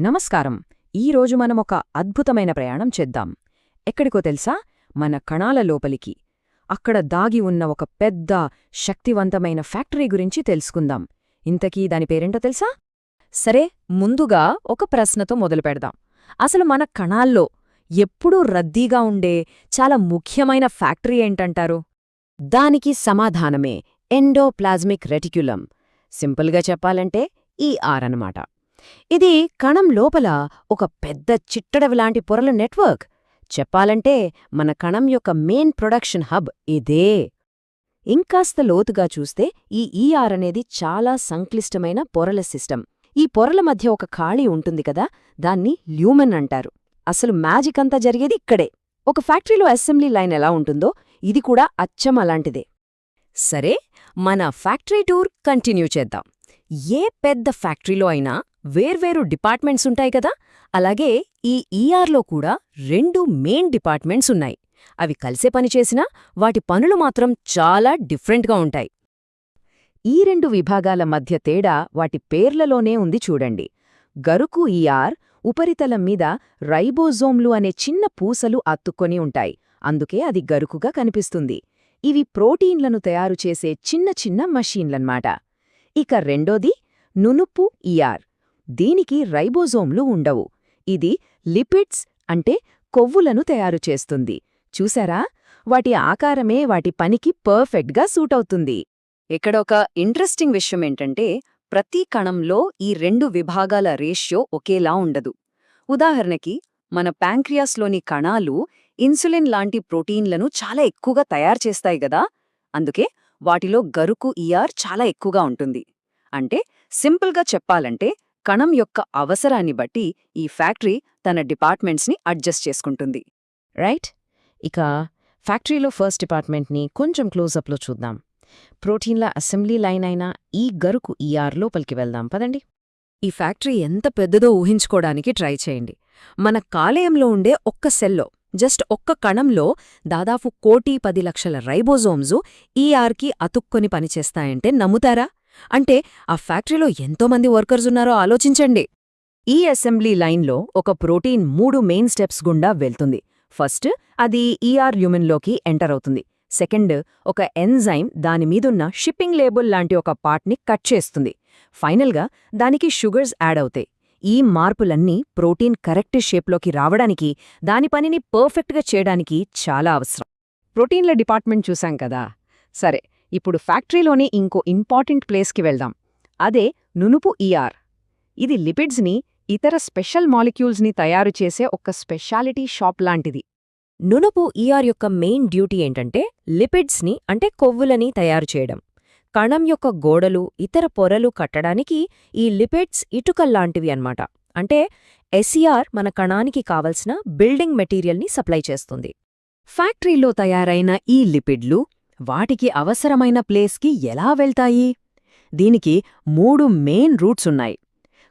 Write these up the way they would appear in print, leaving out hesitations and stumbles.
నమస్కారం. ఈరోజు మనం ఒక అద్భుతమైన ప్రయాణం చేద్దాం. ఎక్కడికో తెలుసా? మన కణాల లోపలికి. అక్కడ దాగి ఉన్న ఒక పెద్ద శక్తివంతమైన ఫ్యాక్టరీ గురించి తెలుసుకుందాం. ఇంతకీ దాని పేరేంటో తెలుసా? సరే, ముందుగా ఒక ప్రశ్నతో మొదలుపెడదాం. అసలు మన కణాల్లో ఎప్పుడూ రద్దీగా ఉండే చాలా ముఖ్యమైన ఫ్యాక్టరీ ఏంటంటారు? దానికి సమాధానమే ఎండోప్లాజ్మిక్ రెటిక్యులం. సింపుల్గా చెప్పాలంటే ER అన్నమాట. ఇది కణం లోపల ఒక పెద్ద చిట్టడవిలాంటి పొరల నెట్వర్క్. చెప్పాలంటే మన కణం యొక్క మెయిన్ ప్రొడక్షన్ హబ్ ఇదే. ఇంకాస్త లోతుగా చూస్తే ఈ ER అనేది చాలా సంక్లిష్టమైన పొరల సిస్టమ్. ఈ పొరల మధ్య ఒక ఖాళీ ఉంటుంది కదా, దాన్ని ల్యూమెన్ అంటారు. అసలు మ్యాజిక్ అంతా జరిగేది ఇక్కడే. ఒక ఫ్యాక్టరీలో అసెంబ్లీ లైన్ ఎలా ఉంటుందో ఇది కూడా అచ్చం అలాంటిదే. సరే, మన ఫ్యాక్టరీ టూర్ కంటిన్యూ చేద్దాం. ఏ పెద్ద ఫ్యాక్టరీలో అయినా వేర్వేరు డిపార్ట్మెంట్స్ ఉంటాయి కదా, అలాగే ఈ ERలో కూడా 2 మెయిన్ డిపార్ట్మెంట్స్ ఉన్నాయి. అవి కలిసే పనిచేసినా వాటి పనులు మాత్రం చాలా డిఫరెంట్గా ఉంటాయి. ఈ 2 విభాగాల మధ్య తేడా వాటి పేర్లలోనే ఉంది చూడండి. గరుకు ER ఉపరితలం మీద రైబోజోమ్లు అనే చిన్న పూసలు అత్తుక్కొని ఉంటాయి, అందుకే అది గరుకుగా కనిపిస్తుంది. ఇవి ప్రోటీన్లను తయారు చేసే చిన్న చిన్న మషీన్లన్మాట. ఇక రెండోది నునుపు ER. దీనికి రైబోజోమ్లు ఉండవు. ఇది లిపిడ్స్ అంటే కొవ్వులను తయారు చేస్తుంది. చూసారా, వాటి ఆకారమే వాటి పనికి పర్ఫెక్ట్గా సూటవుతుంది. ఇక్కడ ఒక ఇంట్రెస్టింగ్ విషయం ఏంటంటే, ప్రతి కణంలో ఈ 2 విభాగాల రేషియో ఒకేలా ఉండదు. ఉదాహరణకి మన ప్యాంక్రియాస్లోని కణాలు ఇన్సులిన్ లాంటి ప్రోటీన్లను చాలా ఎక్కువగా తయారు చేస్తాయి గదా, అందుకే వాటిలో గరుకు ER చాలా ఎక్కువగా ఉంటుంది. అంటే సింపుల్గా చెప్పాలంటే కణం యొక్క అవసరాన్ని బట్టి ఈ ఫ్యాక్టరీ తన డిపార్ట్మెంట్స్ని అడ్జస్ట్ చేసుకుంటుంది. రైట్? ఇక ఫ్యాక్టరీలో ఫస్ట్ డిపార్ట్మెంట్ని కొంచెం క్లోజప్లో చూద్దాం. ప్రోటీన్ల అసెంబ్లీ లైన్ అయిన ఈ గరుకు ER లోపలికి వెళ్దాం పదండి. ఈ ఫ్యాక్టరీ ఎంత పెద్దదో ఊహించుకోవడానికి ట్రై చేయండి. మన కాలేయంలో ఉండే ఒక్క సెల్లో, జస్ట్ ఒక్క కణంలో దాదాపు 1,10,00,000 రైబోజోమ్సు ERకి అతుక్కొని పనిచేస్తాయంటే నమ్ముతారా? అంటే ఆ ఫ్యాక్టరీలో ఎంతోమంది వర్కర్స్ ఉన్నారో ఆలోచించండి. ఈ అసెంబ్లీ లైన్లో ఒక ప్రోటీన్ 3 మెయిన్ స్టెప్స్ గుండా వెళ్తుంది. ఫస్ట్, అది ER ల్యూమెన్లోకి ఎంటర్ అవుతుంది. సెకండ్, ఒక ఎంజైమ్ దానిమీదున్న షిప్పింగ్ లేబుల్ లాంటి ఒక పార్ట్ని కట్ చేస్తుంది. ఫైనల్గా దానికి షుగర్స్ యాడ్ అవుతాయి. ఈ మార్పులన్నీ ప్రోటీన్ కరెక్ట్ షేప్లోకి రావడానికి, దాని పనిని పర్ఫెక్ట్గా చేయడానికి చాలా అవసరం. ప్రోటీన్ల డిపార్ట్మెంట్ చూశాం కదా. సరే, ఇప్పుడు ఫ్యాక్టరీలోని ఇంకో ఇంపార్టెంట్ ప్లేస్కి వెళ్దాం. అదే నునుపు ER. ఇది లిపిడ్స్ని, ఇతర స్పెషల్ మాలిక్యూల్స్ని తయారు చేసే ఒక స్పెషాలిటీ షాప్ లాంటిది. నునుపు ER యొక్క మెయిన్ డ్యూటీ ఏంటంటే లిపిడ్స్ని, అంటే కొవ్వులని తయారు చేయడం. కణం యొక్క గోడలు, ఇతర పొరలు కట్టడానికి ఈ లిపిడ్స్ ఇటుకల్లాంటివి అన్నమాట. అంటే SER మన కణానికి కావలసిన బిల్డింగ్ మెటీరియల్ని సప్లై చేస్తుంది. ఫ్యాక్టరీలో తయారైన ఈ లిపిడ్లు వాటికి అవసరమైన ప్లేస్కి ఎలా వెళ్తాయి? దీనికి 3 మెయిన్ రూట్స్ ఉన్నాయి.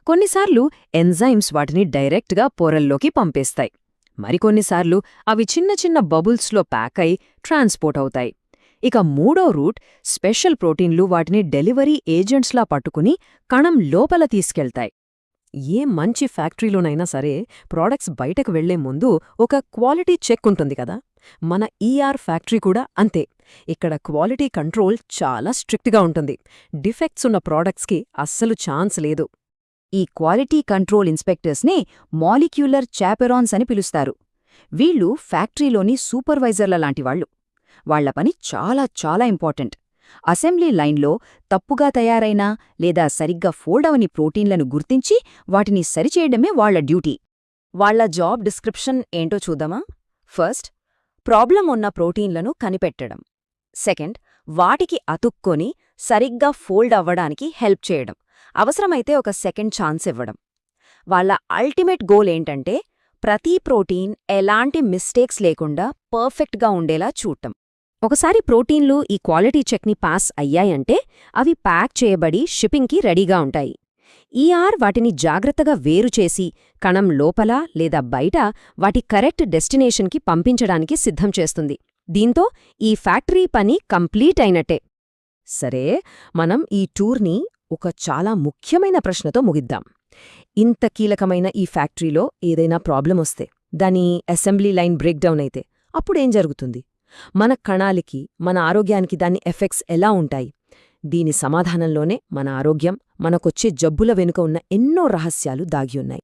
కొన్నిసార్లు ఎంజైమ్స్ వాటిని డైరెక్ట్గా పొరల్లోకి పంపేస్తాయి. మరికొన్నిసార్లు అవి చిన్న చిన్న బబుల్స్లో ప్యాక్ అయి ట్రాన్స్పోర్ట్ అవుతాయి. ఇక మూడో రూట్, స్పెషల్ ప్రోటీన్లు వాటిని డెలివరీ ఏజెంట్స్లా పట్టుకుని కణం లోపల తీసుకెళ్తాయి. ఏ మంచి ఫ్యాక్టరీలోనైనా సరే ప్రోడక్ట్స్ బయటకు వెళ్లే ముందు ఒక క్వాలిటీ చెక్ ఉంటుంది కదా, మన ER ఫ్యాక్టరీ కూడా అంతే. ఇక్కడ క్వాలిటీ కంట్రోల్ చాలా స్ట్రిక్ట్గా ఉంటుంది. డిఫెక్ట్స్ ఉన్న ప్రోడక్ట్స్కి అస్సలు ఛాన్స్ లేదు. ఈ క్వాలిటీ కంట్రోల్ ఇన్స్పెక్టర్స్నే మాలిక్యులర్ చాపెరాన్స్ అని పిలుస్తారు. వీళ్ళు ఫ్యాక్టరీలోని సూపర్వైజర్ల లాంటివాళ్లు. వాళ్ల పని చాలా చాలా ఇంపార్టెంట్. అసెంబ్లీ లైన్లో తప్పుగా తయారైన లేదా సరిగ్గా ఫోల్డ్ అవని ప్రోటీన్లను గుర్తించి వాటిని సరిచేయడమే వాళ్ల డ్యూటీ. వాళ్ల జాబ్ డిస్క్రిప్షన్ ఏంటో చూద్దామా? ఫస్ట్, ప్రాబ్లం ఉన్న ప్రోటీన్లను కనిపెట్టడం. సెకండ్, వాటికి అతుక్కొని సరిగ్గా ఫోల్డ్ అవ్వడానికి హెల్ప్ చేయడం, అవసరమైతే ఒక సెకండ్ ఛాన్స్ ఇవ్వడం. వాళ్ల అల్టిమేట్ గోల్ ఏంటంటే ప్రతి ప్రోటీన్ ఎలాంటి మిస్టేక్స్ లేకుండా పర్ఫెక్ట్గా ఉండేలా చూడటం. ఒకసారి ప్రోటీన్లు ఈ క్వాలిటీ చెక్ని పాస్ అయ్యాయంటే అవి ప్యాక్ చేయబడి షిప్పింగ్కి రెడీగా ఉంటాయి. ER వాటిని జాగ్రత్తగా వేరుచేసి కణం లోపల లేదా బయట వాటి కరెక్ట్ డెస్టినేషన్కి పంపించడానికి సిద్ధం చేస్తుంది. దీంతో ఈ ఫ్యాక్టరీ పని కంప్లీట్ అయినట్టే. సరే, మనం ఈ టూర్ని ఒక చాలా ముఖ్యమైన ప్రశ్నతో ముగిద్దాం. ఇంత కీలకమైన ఈ ఫ్యాక్టరీలో ఏదైనా ప్రాబ్లమొస్తే, దాని అసెంబ్లీ లైన్ బ్రేక్డౌన్ అయితే, అప్పుడేం జరుగుతుంది? మన కణాలకి, మన ఆరోగ్యానికి దాని ఎఫెక్ట్స్ ఎలా ఉంటాయి? దీని సమాధానంలోనే మన ఆరోగ్యం, మనకొచ్చే జబ్బుల వెనుక ఉన్న ఎన్నో రహస్యాలు దాగి ఉన్నాయి.